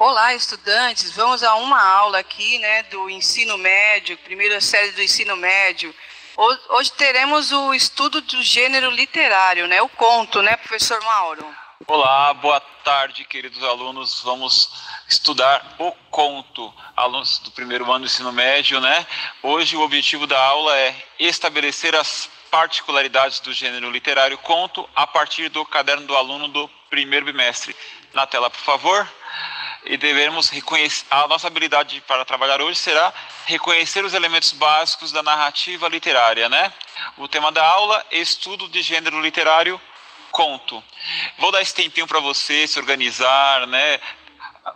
Olá, estudantes. Vamos a uma aula aqui, né, do ensino médio, primeira série do ensino médio. Hoje teremos o estudo do gênero literário, né, o conto, né, professor Mauro? Olá, boa tarde, queridos alunos. Vamos estudar o conto, alunos do primeiro ano do ensino médio, né? Hoje o objetivo da aula é estabelecer as particularidades do gênero literário conto a partir do caderno do aluno do primeiro bimestre. Na tela, por favor. E devemos reconhecer, a nossa habilidade para trabalhar hoje será reconhecer os elementos básicos da narrativa literária, né? O tema da aula é estudo de gênero literário conto. Vou dar esse tempinho para você se organizar, né?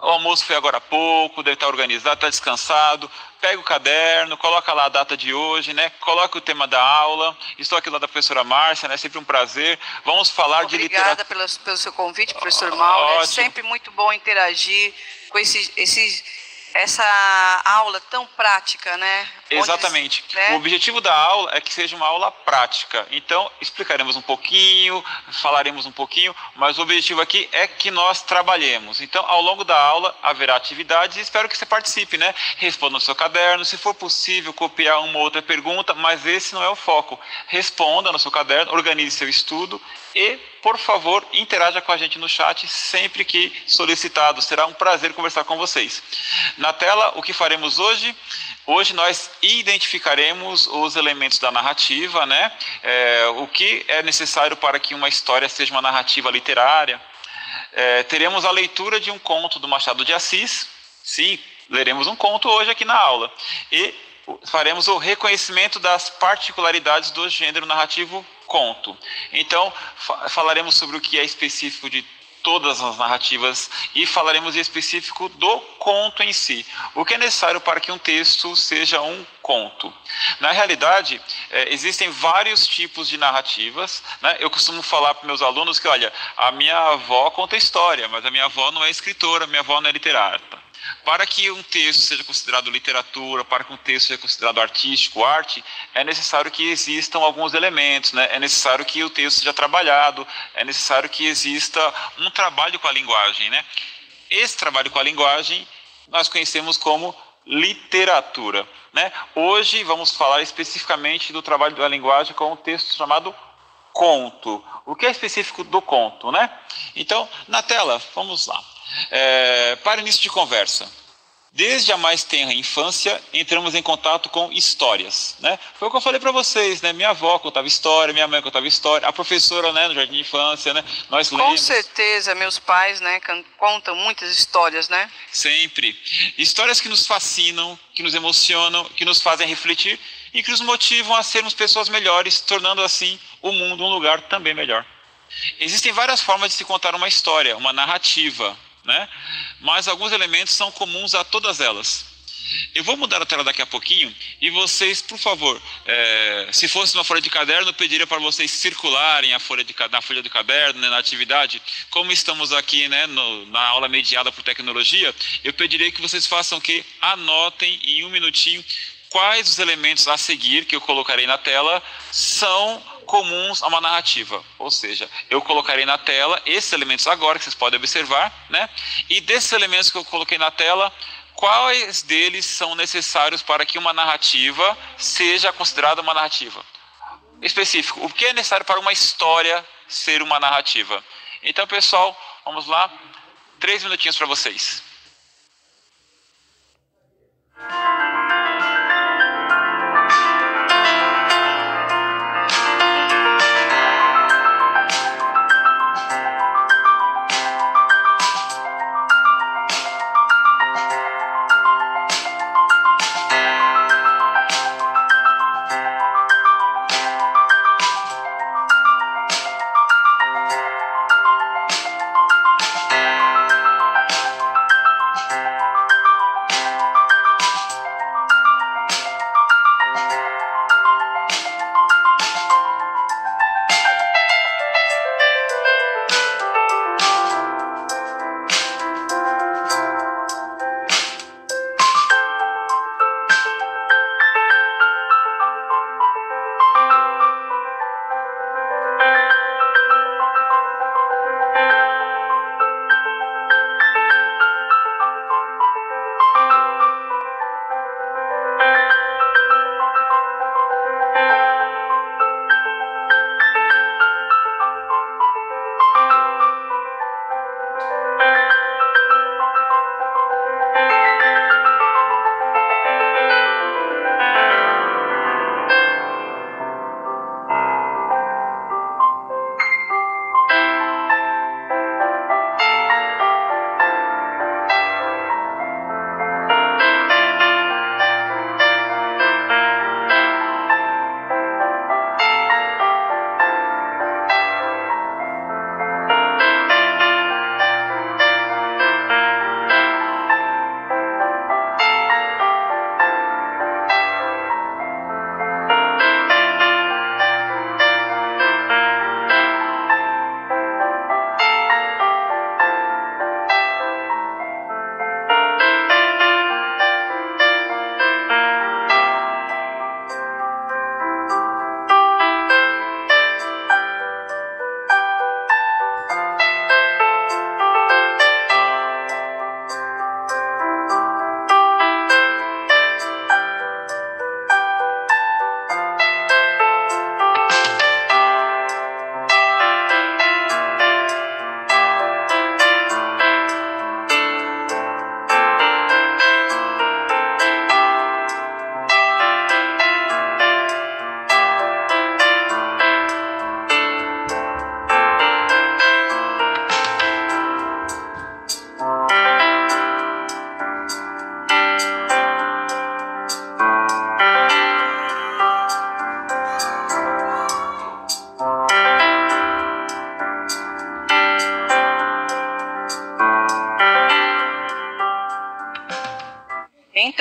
O almoço foi agora há pouco, deve estar organizado, está descansado. Pega o caderno, coloca lá a data de hoje, né? Coloca o tema da aula. Estou aqui lá da professora Márcia, né? Sempre um prazer. Vamos falar de literatura. Obrigada pelo seu convite, professor Mauro. Ótimo. É sempre muito bom interagir com essa aula tão prática, né? Exatamente. O objetivo da aula é que seja uma aula prática. Então, explicaremos um pouquinho, falaremos um pouquinho, mas o objetivo aqui é que nós trabalhemos. Então, ao longo da aula, haverá atividades e espero que você participe, né? Responda no seu caderno, se for possível, copiar uma ou outra pergunta, mas esse não é o foco. Responda no seu caderno, organize seu estudo e, por favor, interaja com a gente no chat sempre que solicitado. Será um prazer conversar com vocês. Na tela, o que faremos hoje? Hoje nós identificaremos os elementos da narrativa, né? O que é necessário para que uma história seja uma narrativa literária. Teremos a leitura de um conto do Machado de Assis. Sim, leremos um conto hoje aqui na aula. E faremos o reconhecimento das particularidades do gênero narrativo conto. Então, falaremos sobre o que é específico de todas as narrativas e falaremos em específico do conto em si. O que é necessário para que um texto seja um conto? Na realidade, existem vários tipos de narrativas, né? Eu costumo falar para meus alunos que, olha, a minha avó conta história, mas a minha avó não é escritora, a minha avó não é literata. Para que um texto seja considerado literatura, para que um texto seja considerado artístico, arte, é necessário que existam alguns elementos, né? É necessário que o texto seja trabalhado, é necessário que exista um trabalho com a linguagem, né? Esse trabalho com a linguagem nós conhecemos como literatura, né? Hoje vamos falar especificamente do trabalho da linguagem com um texto chamado conto. O que é específico do conto, né? Então, na tela, vamos lá. Para início de conversa, desde a mais tenra infância entramos em contato com histórias, né? Foi o que eu falei para vocês, né? Minha avó contava história, minha mãe contava história, a professora, né, no jardim de infância, né? Nós lemos. Com certeza, meus pais, né, contam muitas histórias, né? Sempre. Histórias que nos fascinam, que nos emocionam, que nos fazem refletir e que nos motivam a sermos pessoas melhores, tornando assim o mundo um lugar também melhor. Existem várias formas de se contar uma história, uma narrativa, né? Mas alguns elementos são comuns a todas elas. Eu vou mudar a tela daqui a pouquinho e vocês, por favor, se fosse uma folha de caderno, eu pediria para vocês circularem na folha de caderno, né, na atividade. Como estamos aqui, né, na aula mediada por tecnologia, eu pediria que vocês façam o quê? Anotem em um minutinho quais os elementos a seguir, que eu colocarei na tela, são comuns a uma narrativa. Ou seja, eu colocarei na tela esses elementos agora, que vocês podem observar, né? E desses elementos que eu coloquei na tela, quais deles são necessários para que uma narrativa seja considerada uma narrativa? Específico, o que é necessário para uma história ser uma narrativa? Então, pessoal, vamos lá. 3 minutinhos para vocês.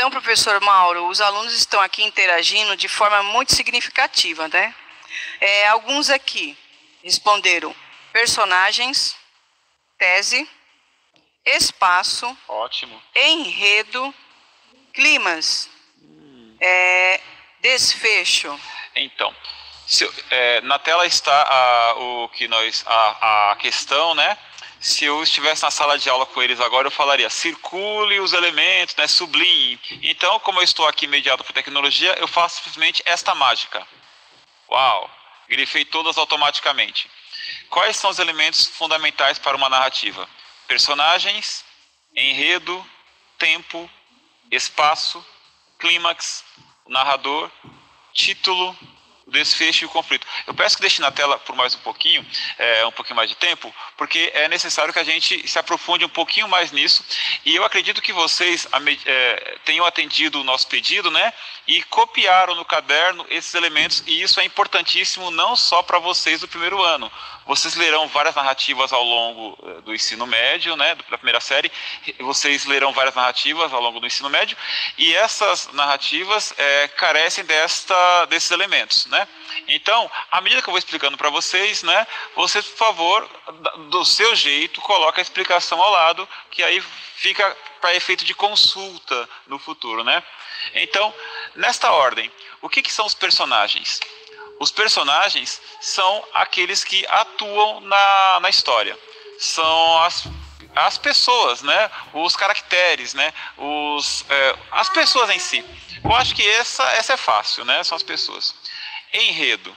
Então, professor Mauro, os alunos estão aqui interagindo de forma muito significativa, né? Alguns aqui responderam personagens, tese, espaço, ótimo, enredo, climas, desfecho. Então, na tela está a questão, né? Se eu estivesse na sala de aula com eles agora, eu falaria, circule os elementos, né? Sublinhe. Então, como eu estou aqui mediado por tecnologia, eu faço simplesmente esta mágica. Uau! Grifei todas automaticamente. Quais são os elementos fundamentais para uma narrativa? Personagens, enredo, tempo, espaço, clímax, narrador, título, desfecho e o conflito. Eu peço que deixe na tela por mais um pouquinho mais de tempo, porque é necessário que a gente se aprofunde um pouquinho mais nisso, e eu acredito que vocês tenham atendido o nosso pedido, né, e copiaram no caderno esses elementos, e isso é importantíssimo não só para vocês do primeiro ano. Vocês lerão várias narrativas ao longo do ensino médio, né, da primeira série, vocês lerão várias narrativas ao longo do ensino médio, e essas narrativas carecem desses elementos, né? Então, à medida que eu vou explicando para vocês, né, vocês, por favor, do seu jeito, coloquem a explicação ao lado, que aí fica para efeito de consulta no futuro, né? Então, nesta ordem, o que são os personagens? Os personagens são aqueles que atuam na história. São as pessoas, né? Os caracteres, né? As pessoas em si. Eu acho que essa é fácil, né? São as pessoas. Enredo.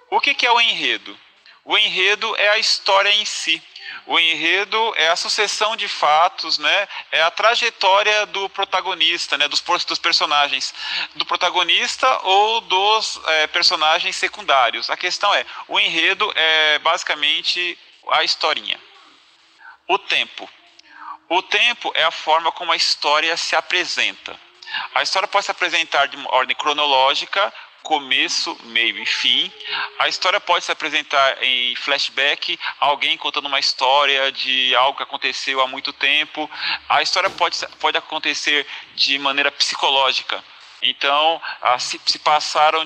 O que é o enredo? O enredo é a história em si. O enredo é a sucessão de fatos, né? É a trajetória do protagonista, né? dos personagens, do protagonista ou dos personagens secundários. A questão é, o enredo é basicamente a historinha. O tempo. O tempo é a forma como a história se apresenta. A história pode se apresentar de ordem cronológica, começo, meio e fim. A história pode se apresentar em flashback, alguém contando uma história de algo que aconteceu há muito tempo. A história pode acontecer de maneira psicológica. Então, se passou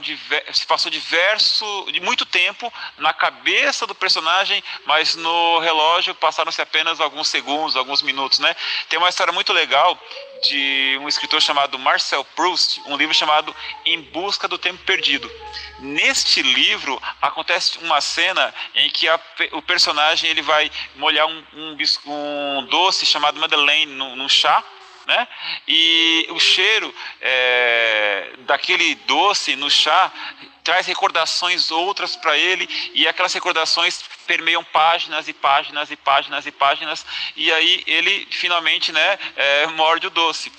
de muito tempo na cabeça do personagem, mas no relógio passaram-se apenas alguns segundos, alguns minutos, né? Tem uma história muito legal de um escritor chamado Marcel Proust, um livro chamado Em Busca do Tempo Perdido. Neste livro acontece uma cena em que o personagem ele vai molhar um doce chamado Madeleine num chá, né? E o cheiro daquele doce no chá traz recordações outras para ele, e aquelas recordações permeiam páginas e páginas e páginas e páginas, e aí ele finalmente, né, morde o doce.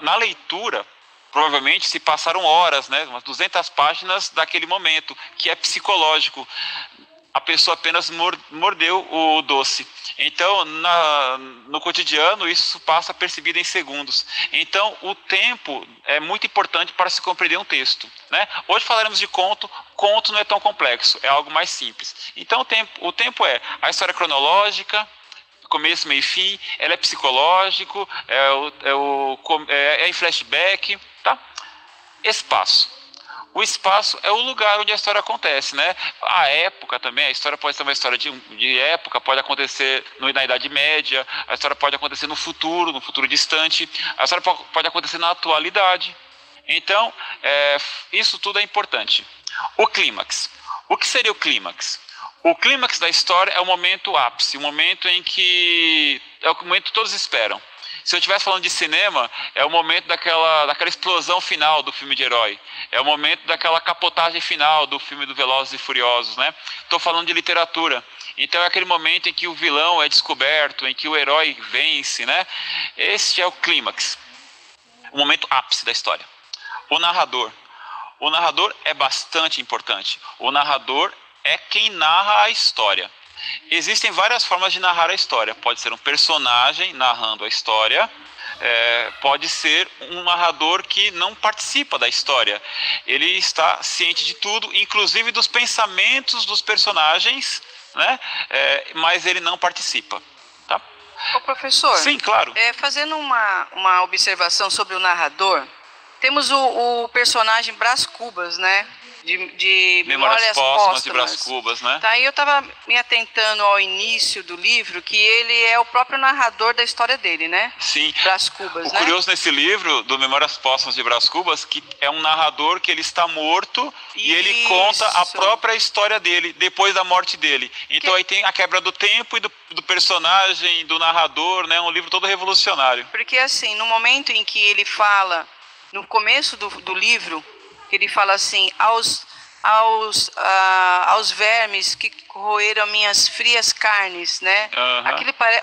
Na leitura, provavelmente se passaram horas, né, umas 200 páginas daquele momento, que é psicológico. A pessoa apenas mordeu o doce. Então, no cotidiano, isso passa percebido em segundos. Então, o tempo é muito importante para se compreender um texto, né? Hoje falaremos de conto. Conto não é tão complexo, é algo mais simples. Então, o tempo é a história cronológica, começo, meio e fim. Ela é psicológico, é em flashback, tá? Espaço. O espaço é o lugar onde a história acontece, né? A época também, a história pode ser uma história de época, pode acontecer na Idade Média, a história pode acontecer no futuro distante, a história pode acontecer na atualidade. Então, isso tudo é importante. O clímax. O que seria o clímax? O clímax da história é o momento ápice, o momento em que é o momento que todos esperam. Se eu estivesse falando de cinema, é o momento daquela explosão final do filme de herói. É o momento daquela capotagem final do filme do Velozes e Furiosos, né? Estou falando de literatura. Então é aquele momento em que o vilão é descoberto, em que o herói vence, né? Este é o clímax. O momento ápice da história. O narrador. O narrador é bastante importante. O narrador é quem narra a história. Existem várias formas de narrar a história. Pode ser um personagem narrando a história, pode ser um narrador que não participa da história. Ele está ciente de tudo, inclusive dos pensamentos dos personagens, né? Mas ele não participa. Tá? Ô, professor. Sim, claro. Fazendo uma observação sobre o narrador, temos o personagem Brás Cubas, né? De Memórias Póstumas de Brás Cubas, né? Tá, aí eu estava me atentando ao início do livro, que ele é o próprio narrador da história dele, né? Sim. Brás Cubas, o curioso nesse livro, do Memórias Póstumas de Brás Cubas, que é um narrador que ele está morto e ele conta a própria história dele, depois da morte dele. Então aí tem a quebra do tempo e do personagem, do narrador, né? Um livro todo revolucionário. Porque assim, no momento em que ele fala, no começo do livro, ele fala assim, aos vermes que roeram minhas frias carnes, né?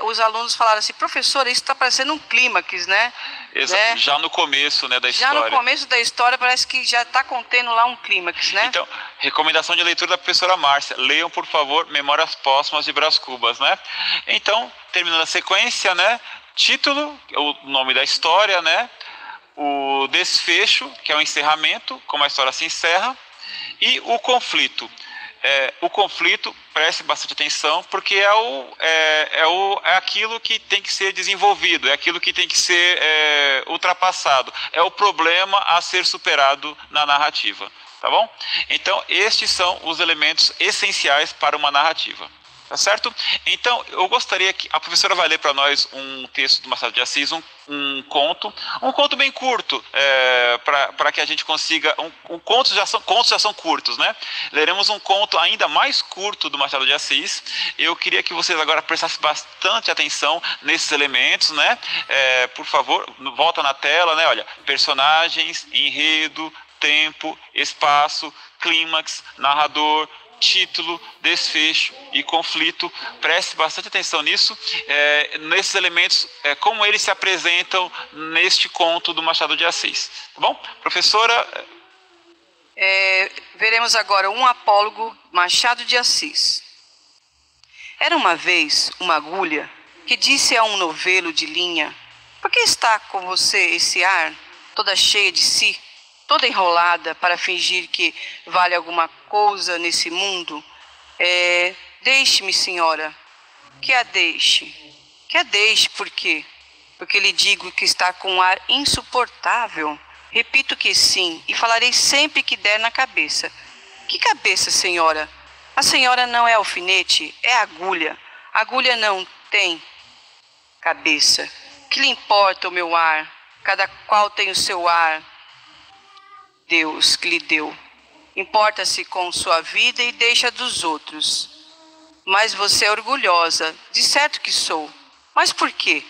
Os alunos falaram assim, professora, isso está parecendo um clímax, né? Já no começo, né, da história. Já no começo da história parece que já está contendo lá um clímax, né? Então, recomendação de leitura da professora Márcia. Leiam, por favor, Memórias Póstumas de Brás Cubas, né? Então, terminando a sequência, né? Título, o nome da história, né? O desfecho, que é o encerramento, como a história se encerra, e o conflito. O conflito, preste bastante atenção, porque é aquilo que tem que ser desenvolvido, é aquilo que tem que ser ultrapassado, é o problema a ser superado na narrativa, tá bom? Então, estes são os elementos essenciais para uma narrativa. Tá certo? Então, eu gostaria que a professora vai ler para nós um texto do Machado de Assis, um conto bem curto, para que a gente consiga. Contos já são curtos, né? Leremos um conto ainda mais curto do Machado de Assis. Eu queria que vocês agora prestassem bastante atenção nesses elementos, né? Por favor, volta na tela, né? Olha, personagens, enredo, tempo, espaço, clímax, narrador, título, desfecho e conflito. Preste bastante atenção nisso, nesses elementos, como eles se apresentam neste conto do Machado de Assis. Tá bom? Professora? Veremos agora um apólogo, Machado de Assis. Era uma vez uma agulha que disse a um novelo de linha: por que está com você esse ar, toda cheia de si, toda enrolada para fingir que vale alguma coisa nesse mundo? Deixe-me, senhora. Que a deixe. Que a deixe, por quê? Porque lhe digo que está com um ar insuportável. Repito que sim, e falarei sempre que der na cabeça. Que cabeça, senhora? A senhora não é alfinete, é agulha. A agulha não tem cabeça. Que lhe importa o meu ar? Cada qual tem o seu ar. Deus que lhe deu. Importa-se com sua vida e deixa dos outros. Mas você é orgulhosa, de certo que sou. Mas por quê?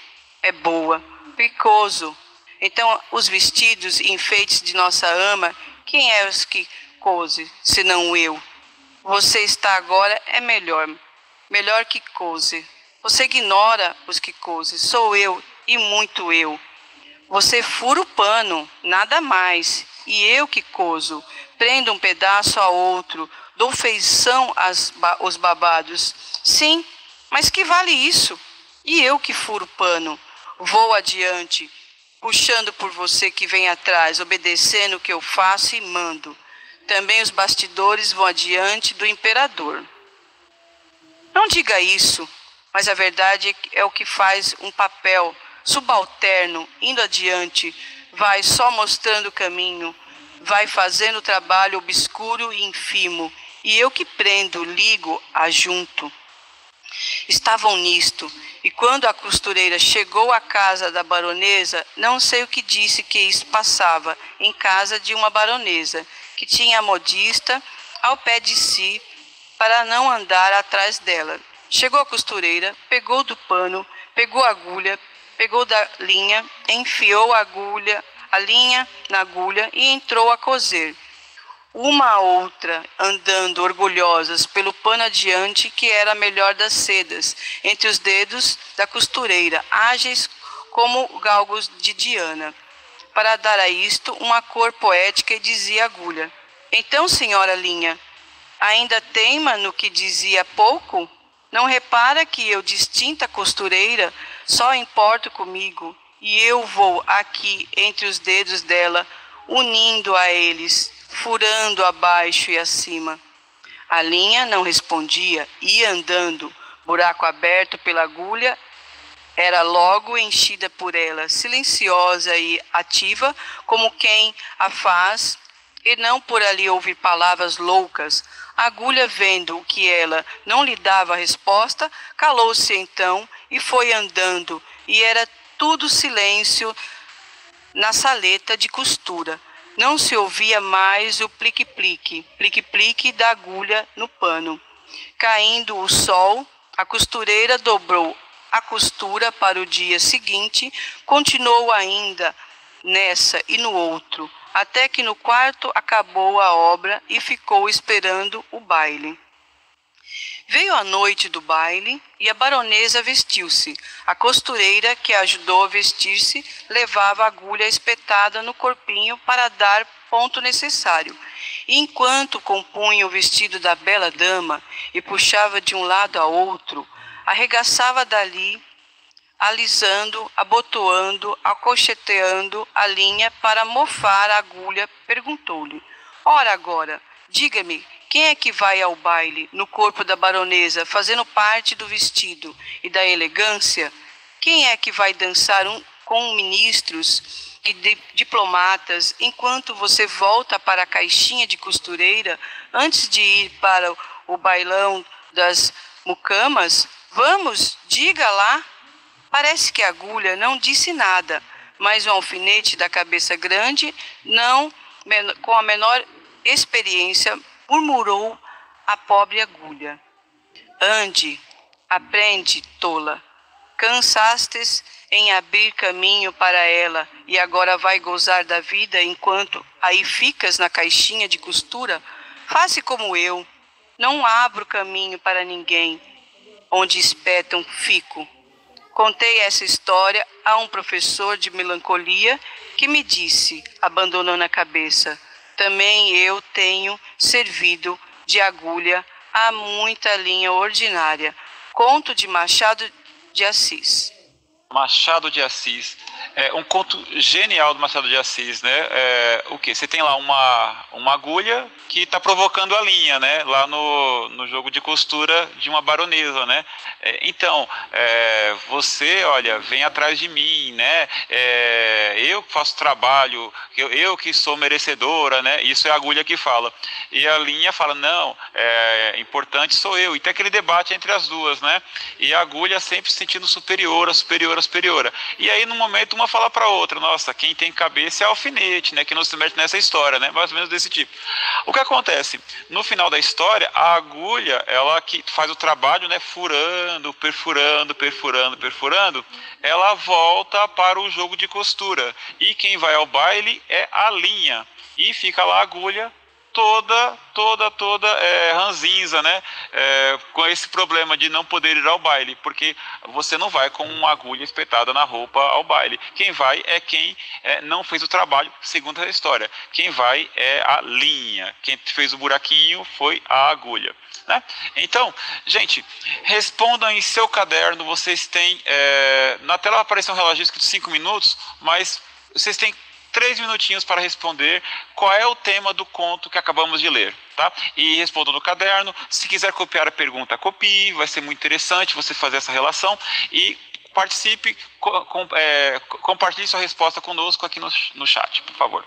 É boa, picoso. Então, os vestidos e enfeites de nossa ama, quem é os que cose, senão eu? Você está agora melhor que cose. Você ignora os que cose, sou eu e muito eu. Você fura o pano, nada mais. E eu que coso, prendo um pedaço a outro, dou feição aos babados. Sim, mas que vale isso? E eu que furo o pano, vou adiante, puxando por você que vem atrás, obedecendo o que eu faço e mando. Também os bastidores vão adiante do imperador. Não diga isso, mas a verdade é o que faz um papel subalterno, indo adiante, vai só mostrando o caminho, vai fazendo o trabalho obscuro e infimo, e eu que prendo, ligo, ajunto. Estavam nisto, e quando a costureira chegou à casa da baronesa, não sei o que disse que isso passava, em casa de uma baronesa, que tinha a modista ao pé de si, para não andar atrás dela. Chegou a costureira, pegou do pano, pegou a agulha, pegou da linha, enfiou a linha na agulha e entrou a coser. Uma a outra, andando orgulhosas pelo pano adiante, que era a melhor das sedas, entre os dedos da costureira, ágeis como galgos de Diana, para dar a isto uma cor poética, e dizia a agulha: então, senhora linha, ainda teima no que dizia há pouco? Não repara que eu, distinta costureira, só importo comigo, e eu vou aqui entre os dedos dela, unindo a eles, furando abaixo e acima. A linha não respondia, ia andando, buraco aberto pela agulha, era logo enchida por ela, silenciosa e ativa, como quem a faz, e não por ali ouvir palavras loucas. A agulha, vendo que ela não lhe dava resposta, calou-se então e foi andando, e era tudo silêncio na saleta de costura. Não se ouvia mais o plique-plique, plique-plique da agulha no pano. Caindo o sol, a costureira dobrou a costura para o dia seguinte, continuou ainda nessa e no outro, até que no quarto acabou a obra e ficou esperando o baile. Veio a noite do baile e a baronesa vestiu-se. A costureira, que a ajudou a vestir-se, levava a agulha espetada no corpinho para dar ponto necessário. E enquanto compunha o vestido da bela dama e puxava de um lado a outro, arregaçava dali, alisando, abotoando, acolcheteando a linha para mofar a agulha, perguntou-lhe: ora agora, diga-me, quem é que vai ao baile no corpo da baronesa, fazendo parte do vestido e da elegância? Quem é que vai dançar com ministros e diplomatas, enquanto você volta para a caixinha de costureira antes de ir para o bailão das mucamas? Vamos, diga lá. Parece que a agulha não disse nada, mas um alfinete da cabeça grande, não com a menor experiência, murmurou a pobre agulha: ande, aprende, tola. Cansastes em abrir caminho para ela e agora vai gozar da vida enquanto aí ficas na caixinha de costura? Faça como eu, não abro caminho para ninguém, onde espetam fico. Contei essa história a um professor de melancolia que me disse, abandonando a cabeça: também eu tenho servido de agulha a muita linha ordinária. Conto de Machado de Assis. Machado de Assis, um conto genial do Machado de Assis, né? O que? Você tem lá uma agulha que está provocando a linha, né? Lá no jogo de costura de uma baronesa, né? Então, você, olha, vem atrás de mim, né? Eu que faço trabalho, eu que sou merecedora, né? Isso é a agulha que fala. E a linha fala, não, importante sou eu. E tem aquele debate entre as duas, né? E a agulha sempre se sentindo superior, superior. E aí, no momento, uma fala para a outra: nossa, quem tem cabeça é alfinete, né? Que não se mete nessa história, né? Mais ou menos desse tipo. O que acontece? No final da história, a agulha, ela que faz o trabalho, né? Furando, perfurando, perfurando, perfurando, ela volta para o jogo de costura. E quem vai ao baile é a linha. E fica lá a agulha toda ranzinza, né? Com esse problema de não poder ir ao baile, porque você não vai com uma agulha espetada na roupa ao baile. Quem vai é quem não fez o trabalho, segundo a história. Quem vai é a linha. Quem fez o buraquinho foi a agulha, né? Então, gente, respondam em seu caderno. Vocês têm na tela vai aparecer um relógio escrito 5 minutos, mas vocês têm 3 minutinhos para responder qual é o tema do conto que acabamos de ler, tá? E respondam no caderno. Se quiser copiar a pergunta, copie. Vai ser muito interessante você fazer essa relação. E participe, compartilhe sua resposta conosco aqui no chat, por favor.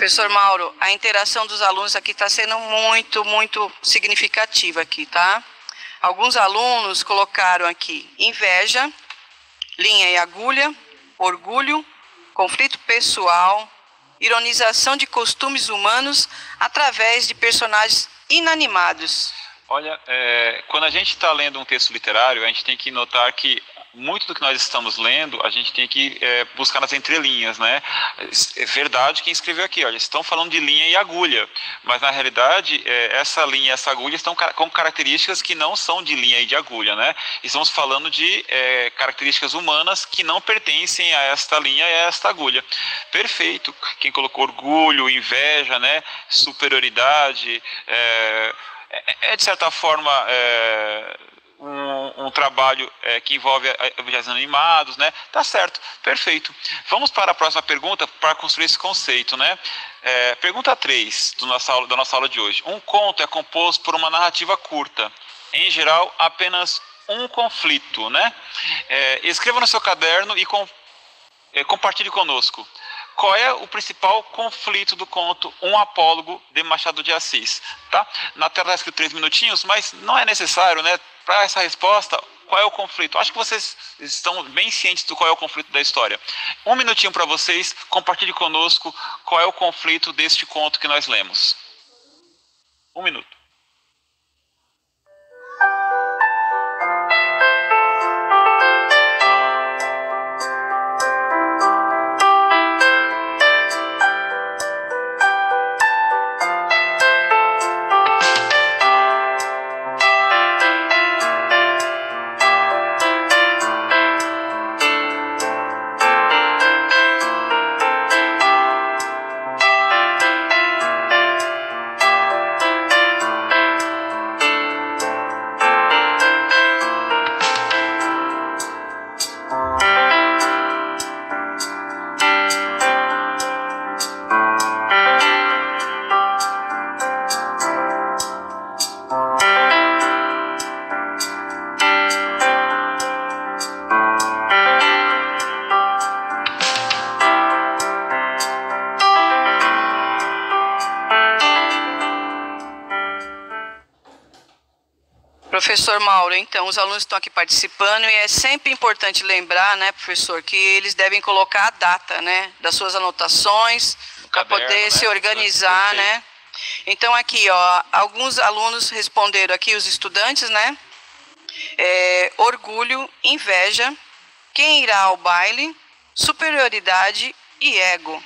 Professor Mauro, a interação dos alunos aqui está sendo muito significativa aqui, tá? Alguns alunos colocaram aqui inveja, linha e agulha, orgulho, conflito pessoal, ironização de costumes humanos através de personagens inanimados. Olha, quando a gente está lendo um texto literário, a gente tem que notar que muito do que nós estamos lendo, a gente tem que buscar nas entrelinhas, né? É verdade quem escreveu aqui, olha, estão falando de linha e agulha, mas na realidade essa linha e essa agulha estão com características que não são de linha e de agulha, né? Estamos falando de características humanas que não pertencem a esta linha e a esta agulha. Perfeito. Quem colocou orgulho, inveja, né? Superioridade, de certa forma um trabalho que envolve objetos animados, né? Tá certo, perfeito. Vamos para a próxima pergunta para construir esse conceito, né? Pergunta 3 da nossa aula de hoje. Um conto é composto por uma narrativa curta, em geral apenas um conflito, né? Escreva no seu caderno e compartilhe conosco. Qual é o principal conflito do conto Um Apólogo, de Machado de Assis? Tá? Na tela está escrito 3 minutinhos, mas não é necessário, né? Para essa resposta, qual é o conflito? Acho que vocês estão bem cientes do qual é o conflito da história. 1 minutinho para vocês, compartilhe conosco qual é o conflito deste conto que nós lemos. 1 minuto. Professor Mauro, então, os alunos estão aqui participando e é sempre importante lembrar, né, professor, que eles devem colocar a data, né, das suas anotações, para poder, né, se organizar, né. Então, aqui, ó, alguns alunos responderam aqui, os estudantes, né, orgulho, inveja, quem irá ao baile, superioridade e ego.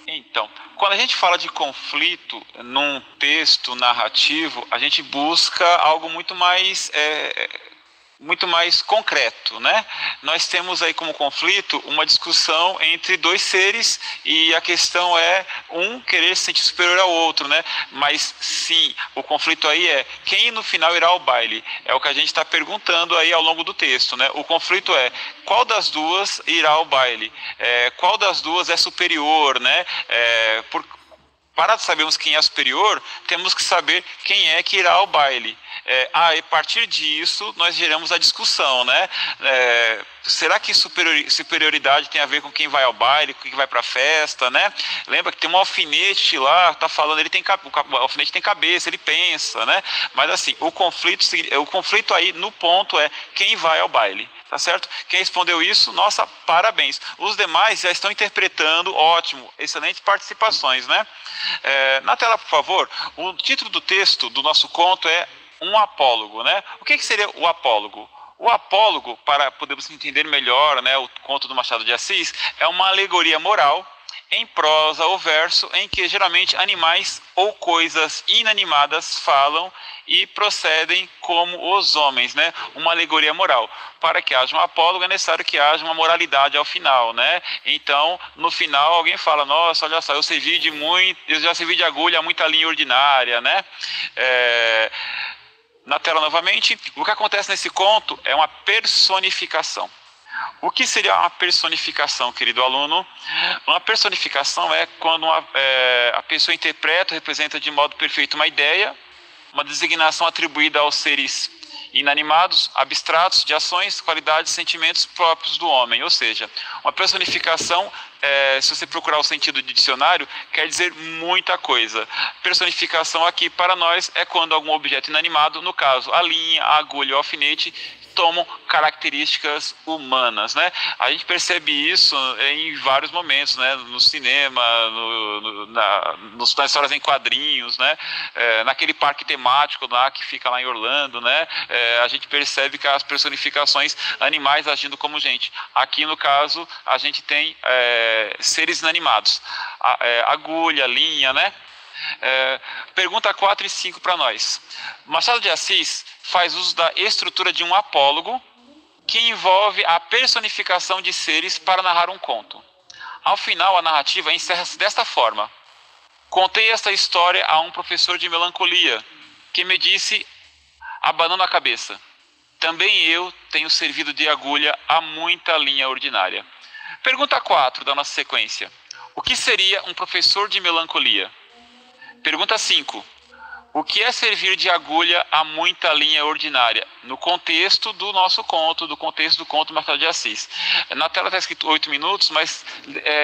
Então, quando a gente fala de conflito num texto narrativo, a gente busca algo muito mais concreto, né? Nós temos aí como conflito uma discussão entre dois seres e a questão é um querer se sentir superior ao outro, né? Mas sim, o conflito aí é quem no final irá ao baile. É o que a gente está perguntando aí ao longo do texto, né? O conflito é qual das duas irá ao baile? Qual das duas é superior, né? Para sabermos quem é superior, temos que saber quem é que irá ao baile. A partir disso, nós geramos a discussão, né? Será que superioridade tem a ver com quem vai ao baile, com quem vai para a festa, né? Lembra que tem um alfinete lá, tá falando, o alfinete tem cabeça, ele pensa, né? Mas assim, o conflito aí no ponto é quem vai ao baile. Tá certo? Quem respondeu isso, nossa, parabéns. Os demais já estão interpretando, ótimo, excelentes participações, né? Na tela, por favor, o título do texto do nosso conto é Um Apólogo, né? O que seria o apólogo? O apólogo, para podermos entender melhor, né, o conto do Machado de Assis, é uma alegoria moral em prosa ou verso, em que geralmente animais ou coisas inanimadas falam e procedem como os homens, né? Uma alegoria moral. Para que haja um apólogo é necessário que haja uma moralidade ao final, né? Então, no final, alguém fala, nossa, olha só, eu já servi de agulha a muita linha ordinária, né? Na tela novamente, o que acontece nesse conto é uma personificação. O que seria uma personificação, querido aluno? Uma personificação é quando a pessoa interpreta, representa de modo perfeito uma ideia, uma designação atribuída aos seres Inanimados, abstratos, de ações, qualidades, sentimentos próprios do homem. Ou seja, uma personificação, se você procurar o sentido de dicionário, quer dizer muita coisa. Personificação aqui para nós é quando algum objeto inanimado, no caso a linha, a agulha, o alfinete, tomam características humanas, né? A gente percebe isso em vários momentos, né? No cinema, nas histórias em quadrinhos, né? Naquele parque temático lá que fica lá em Orlando, né? A gente percebe que as personificações animais agindo como gente. Aqui no caso a gente tem seres inanimados, agulha, linha, né? Pergunta 4 e 5 para nós. Machado de Assis faz uso da estrutura de um apólogo que envolve a personificação de seres para narrar um conto. Ao final, a narrativa encerra-se desta forma: contei esta história a um professor de melancolia que me disse, abanando a cabeça, também eu tenho servido de agulha a muita linha ordinária. Pergunta 4 da nossa sequência: o que seria um professor de melancolia? Pergunta 5. O que é servir de agulha a muita linha ordinária? No contexto do nosso conto, do contexto do conto Machado de Assis. Na tela está escrito 8 minutos, mas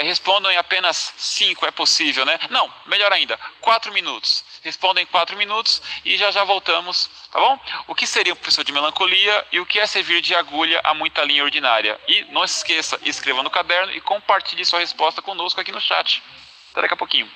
respondam em apenas 5, é possível, né? Não, melhor ainda, 4 minutos. Respondem 4 minutos e já voltamos, tá bom? O que seria um professor de melancolia e o que é servir de agulha a muita linha ordinária? E não se esqueça, escreva no caderno e compartilhe sua resposta conosco aqui no chat. Até daqui a pouquinho.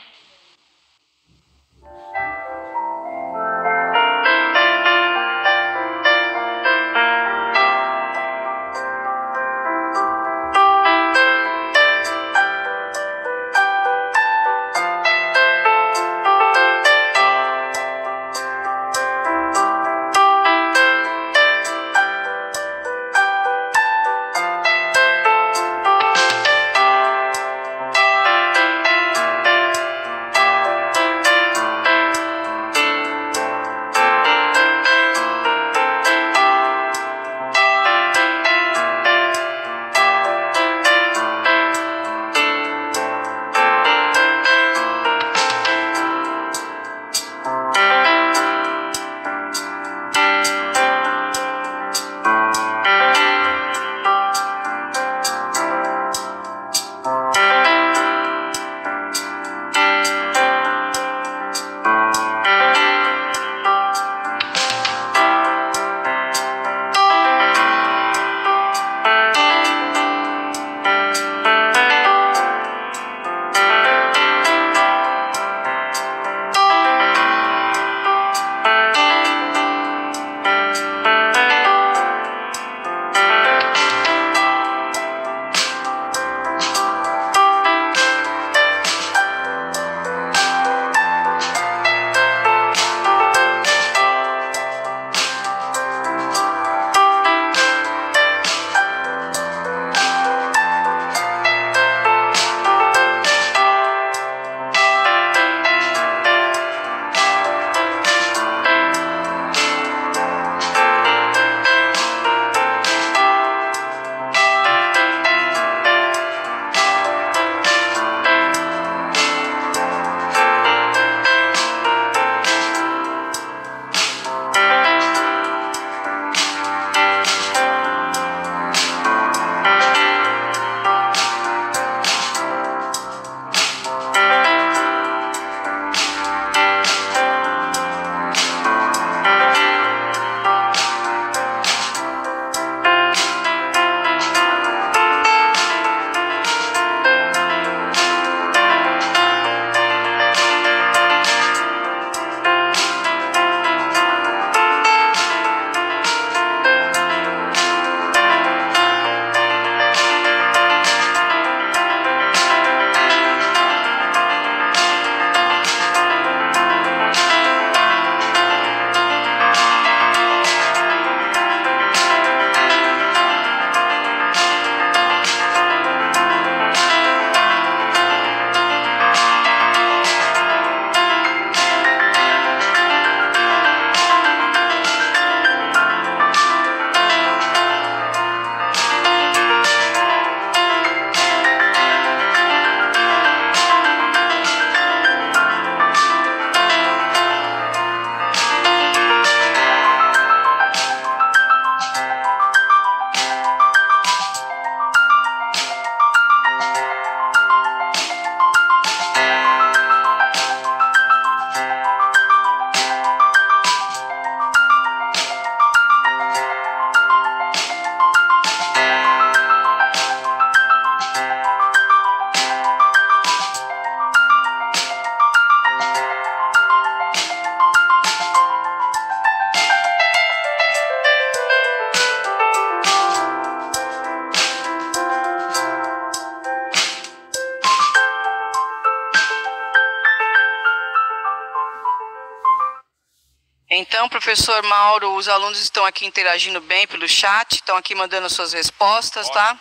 Então, professor Mauro, os alunos estão aqui interagindo bem pelo chat, estão aqui mandando suas respostas, tá?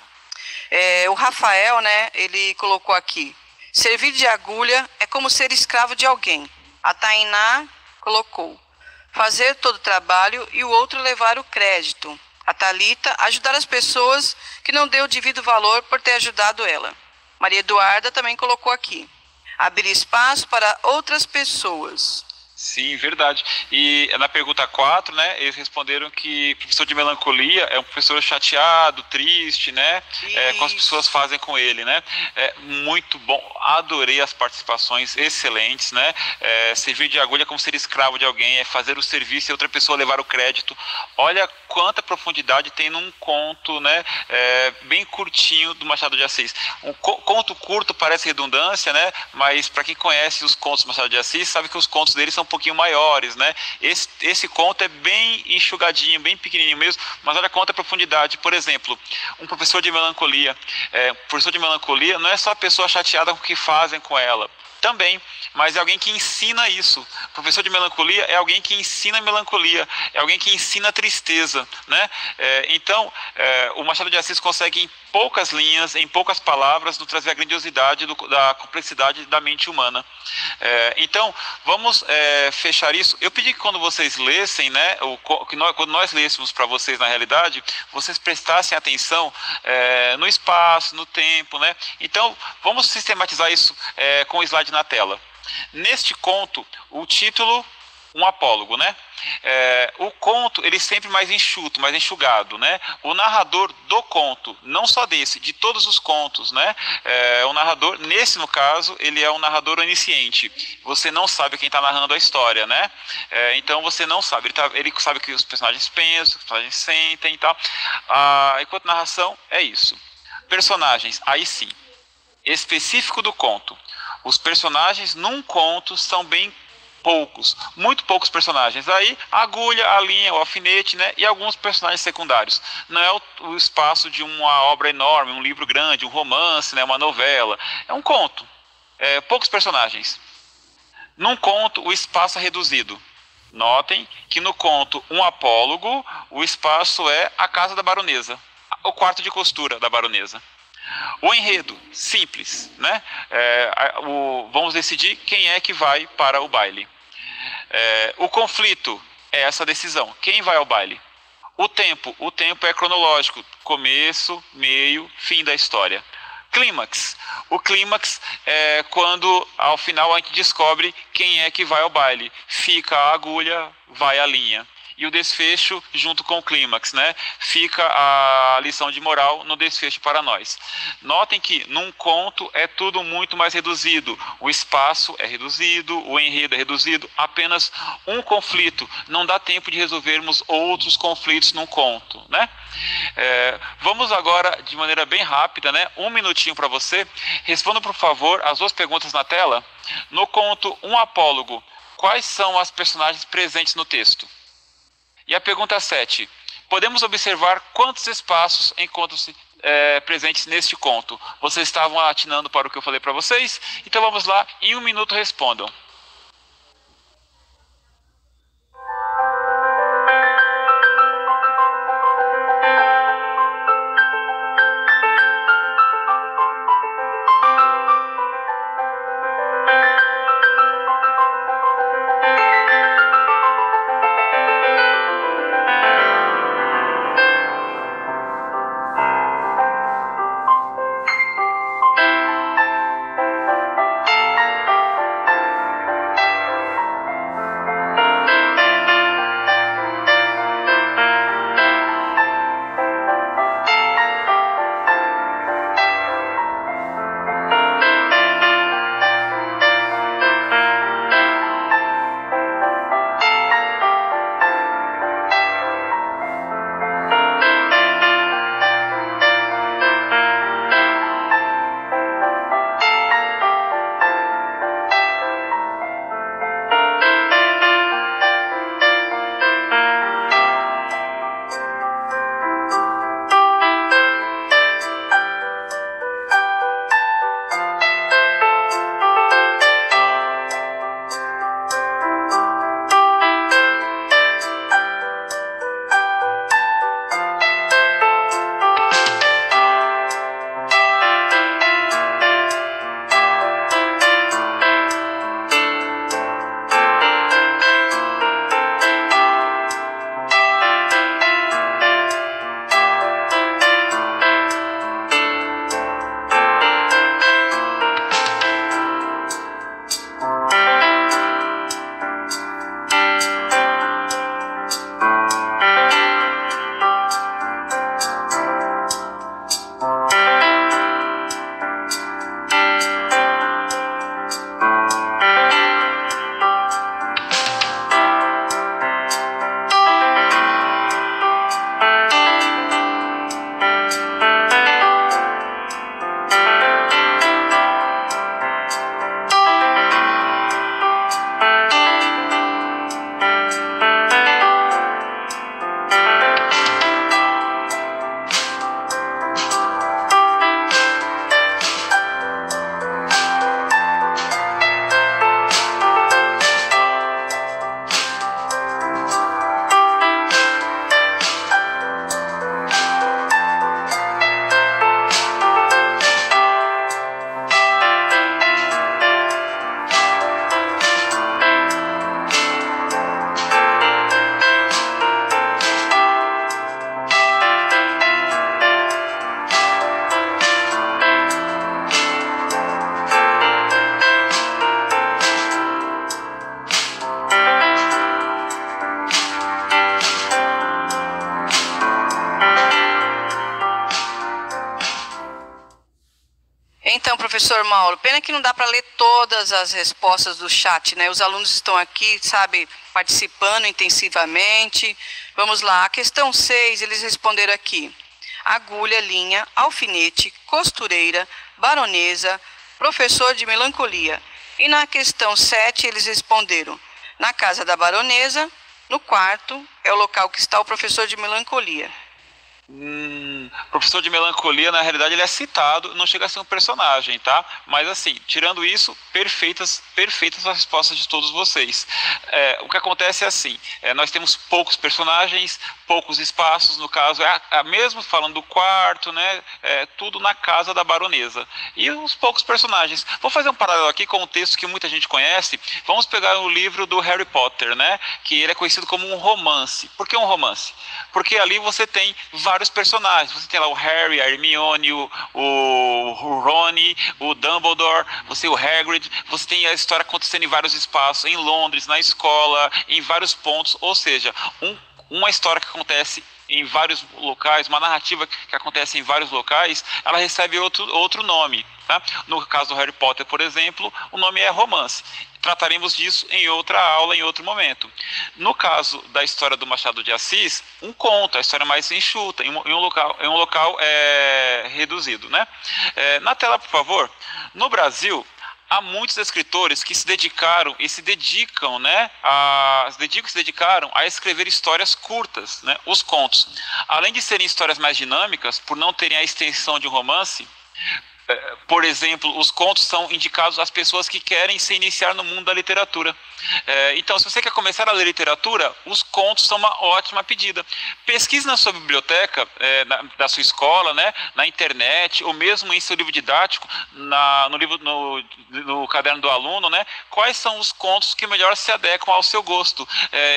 O Rafael, né, ele colocou aqui: servir de agulha é como ser escravo de alguém. A Tainá colocou: fazer todo o trabalho e o outro levar o crédito. A Thalita: ajudar as pessoas que não deu o devido valor por ter ajudado ela. Maria Eduarda também colocou aqui: abrir espaço para outras pessoas. Sim, verdade. E na pergunta 4, né, eles responderam que professor de melancolia é um professor chateado, triste, né, como as pessoas fazem com ele, né. Muito bom, adorei as participações, excelentes, né. Servir de agulha é como ser escravo de alguém, é fazer o serviço e outra pessoa levar o crédito. Olha quanta profundidade tem num conto, né, bem curtinho do Machado de Assis. Um conto curto parece redundância, né, mas para quem conhece os contos do Machado de Assis, sabe que os contos dele são um pouquinho maiores, né? Esse conto é bem enxugadinho, bem pequenininho mesmo, mas olha quanta profundidade. Por exemplo, um professor de melancolia. Professor de melancolia não é só a pessoa chateada com o que fazem com ela. Também, mas é alguém que ensina isso. Professor de melancolia é alguém que ensina melancolia, é alguém que ensina tristeza, né? Então, o Machado de Assis consegue em poucas linhas, em poucas palavras, nos trazer a grandiosidade da complexidade da mente humana. Então, vamos fechar isso. Eu pedi que quando vocês lessem, né, quando nós lêssemos para vocês na realidade, vocês prestassem atenção no espaço, no tempo, né? Então, vamos sistematizar isso com o slide na tela. Neste conto, o título, um apólogo, né? O conto, ele sempre mais enxuto, mais enxugado, né? O narrador do conto, não só desse, de todos os contos, né? O narrador, nesse no caso, ele é um narrador onisciente. Você não sabe quem está narrando a história, né? Então você não sabe. Ele sabe o que os personagens pensam, os personagens sentem e tal. Enquanto narração, é isso. Personagens, aí sim. Específico do conto. Os personagens num conto são bem poucos, muito poucos personagens. Aí a agulha, a linha, o alfinete, né, e alguns personagens secundários. Não é o espaço de uma obra enorme, um livro grande, um romance, né, uma novela. É um conto. Poucos personagens. Num conto, o espaço é reduzido. Notem que no conto Um Apólogo, o espaço é a casa da baronesa, o quarto de costura da baronesa. O enredo, simples, né? Vamos decidir quem é que vai para o baile. O conflito é essa decisão, quem vai ao baile. O tempo é cronológico, começo, meio, fim da história. Clímax, o clímax é quando ao final a gente descobre quem é que vai ao baile. Fica a agulha, vai a linha. E o desfecho junto com o clímax, né? Fica a lição de moral no desfecho para nós. Notem que num conto é tudo muito mais reduzido. O espaço é reduzido, o enredo é reduzido, apenas um conflito. Não dá tempo de resolvermos outros conflitos num conto, né? Vamos agora, de maneira bem rápida, né? 1 minutinho para você. Responda, por favor, as 2 perguntas na tela. No conto Um Apólogo, quais são as personagens presentes no texto? E a pergunta 7. Podemos observar quantos espaços encontram-se presentes neste conto? Vocês estavam atinando para o que eu falei para vocês? Então vamos lá, em 1 minuto respondam. professor Mauro, pena que não dá para ler todas as respostas do chat, né? Os alunos estão aqui, sabe, participando intensivamente. Vamos lá, a questão 6, eles responderam aqui. Agulha, linha, alfinete, costureira, baronesa, professor de melancolia. E na questão 7, eles responderam, na casa da baronesa, no quarto, é o local que está o professor de melancolia. Professor de melancolia, na realidade, ele é citado, não chega a ser um personagem, tá? Mas assim, tirando isso, perfeitas as respostas de todos vocês. O que acontece é assim, nós temos poucos personagens, poucos espaços, no caso, mesmo falando do quarto, né? Tudo na casa da baronesa. E os poucos personagens. Vou fazer um paralelo aqui com um texto que muita gente conhece. Vamos pegar o livro do Harry Potter, né? Que ele é conhecido como um romance. Por que um romance? Porque ali você tem vários personagens. Você tem lá o Harry, a Hermione, o Rony, o Dumbledore, você tem o Hagrid, você tem a história acontecendo em vários espaços, em Londres, na escola, em vários pontos, ou seja, uma história que acontece em vários locais, uma narrativa que acontece em vários locais, ela recebe outro nome, tá? No caso do Harry Potter, por exemplo, o nome é romance. Trataremos disso em outra aula, em outro momento. No caso da história do Machado de Assis, um conto, a história mais enxuta, em um local reduzido, né? Na tela, por favor. No Brasil, há muitos escritores que se dedicaram e se dedicam, né, se dedicaram a escrever histórias curtas, né, os contos. Além de serem histórias mais dinâmicas, por não terem a extensão de um romance, por exemplo, os contos são indicados às pessoas que querem se iniciar no mundo da literatura. Então, se você quer começar a ler literatura, os contos são uma ótima pedida. Pesquise na sua biblioteca, da sua escola, né, na internet, ou mesmo em seu livro didático, no caderno do aluno, né, quais são os contos que melhor se adequam ao seu gosto.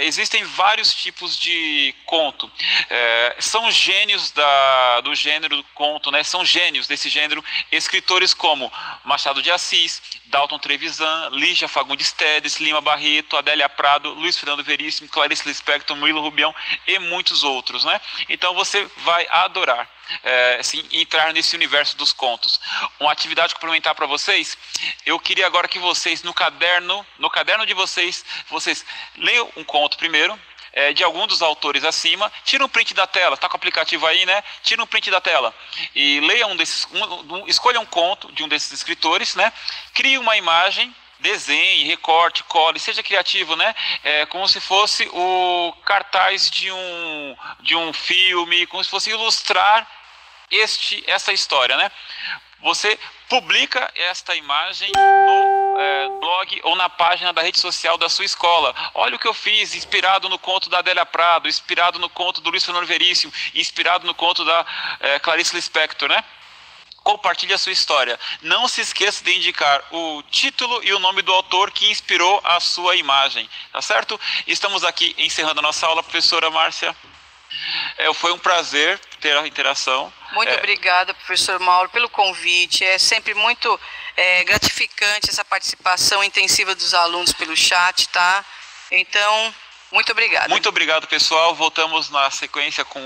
Existem vários tipos de conto. São gênios do gênero do conto, né, são gênios desse gênero, escritores como Machado de Assis, Dalton Trevisan, Lígia Fagundes Tedes, Lima Barreto, Adélia Prado, Luiz Fernando Veríssimo, Clarice Lispector, Murilo Rubião e muitos outros, né? Então você vai adorar entrar nesse universo dos contos. Uma atividade complementar para vocês, eu queria agora que vocês, no caderno de vocês leiam um conto primeiro, de algum dos autores acima, tira um print da tela, está com o aplicativo aí, né? Tira um print da tela e leia escolha um conto de um desses escritores, né? Crie uma imagem, desenhe, recorte, cole, seja criativo, né? Como se fosse o cartaz de um filme, como se fosse ilustrar essa história, né? Você publica esta imagem no blog ou na página da rede social da sua escola. Olha o que eu fiz, inspirado no conto da Adélia Prado, inspirado no conto do Luiz Fernando Veríssimo, inspirado no conto da Clarice Lispector, né? Compartilhe a sua história. Não se esqueça de indicar o título e o nome do autor que inspirou a sua imagem, tá certo? Estamos aqui encerrando a nossa aula, professora Márcia. Foi um prazer ter a interação. Muito obrigada, professor Mauro, pelo convite. É sempre muito gratificante essa participação intensiva dos alunos pelo chat, tá? Então, muito obrigada. Muito obrigado, pessoal. Voltamos na sequência com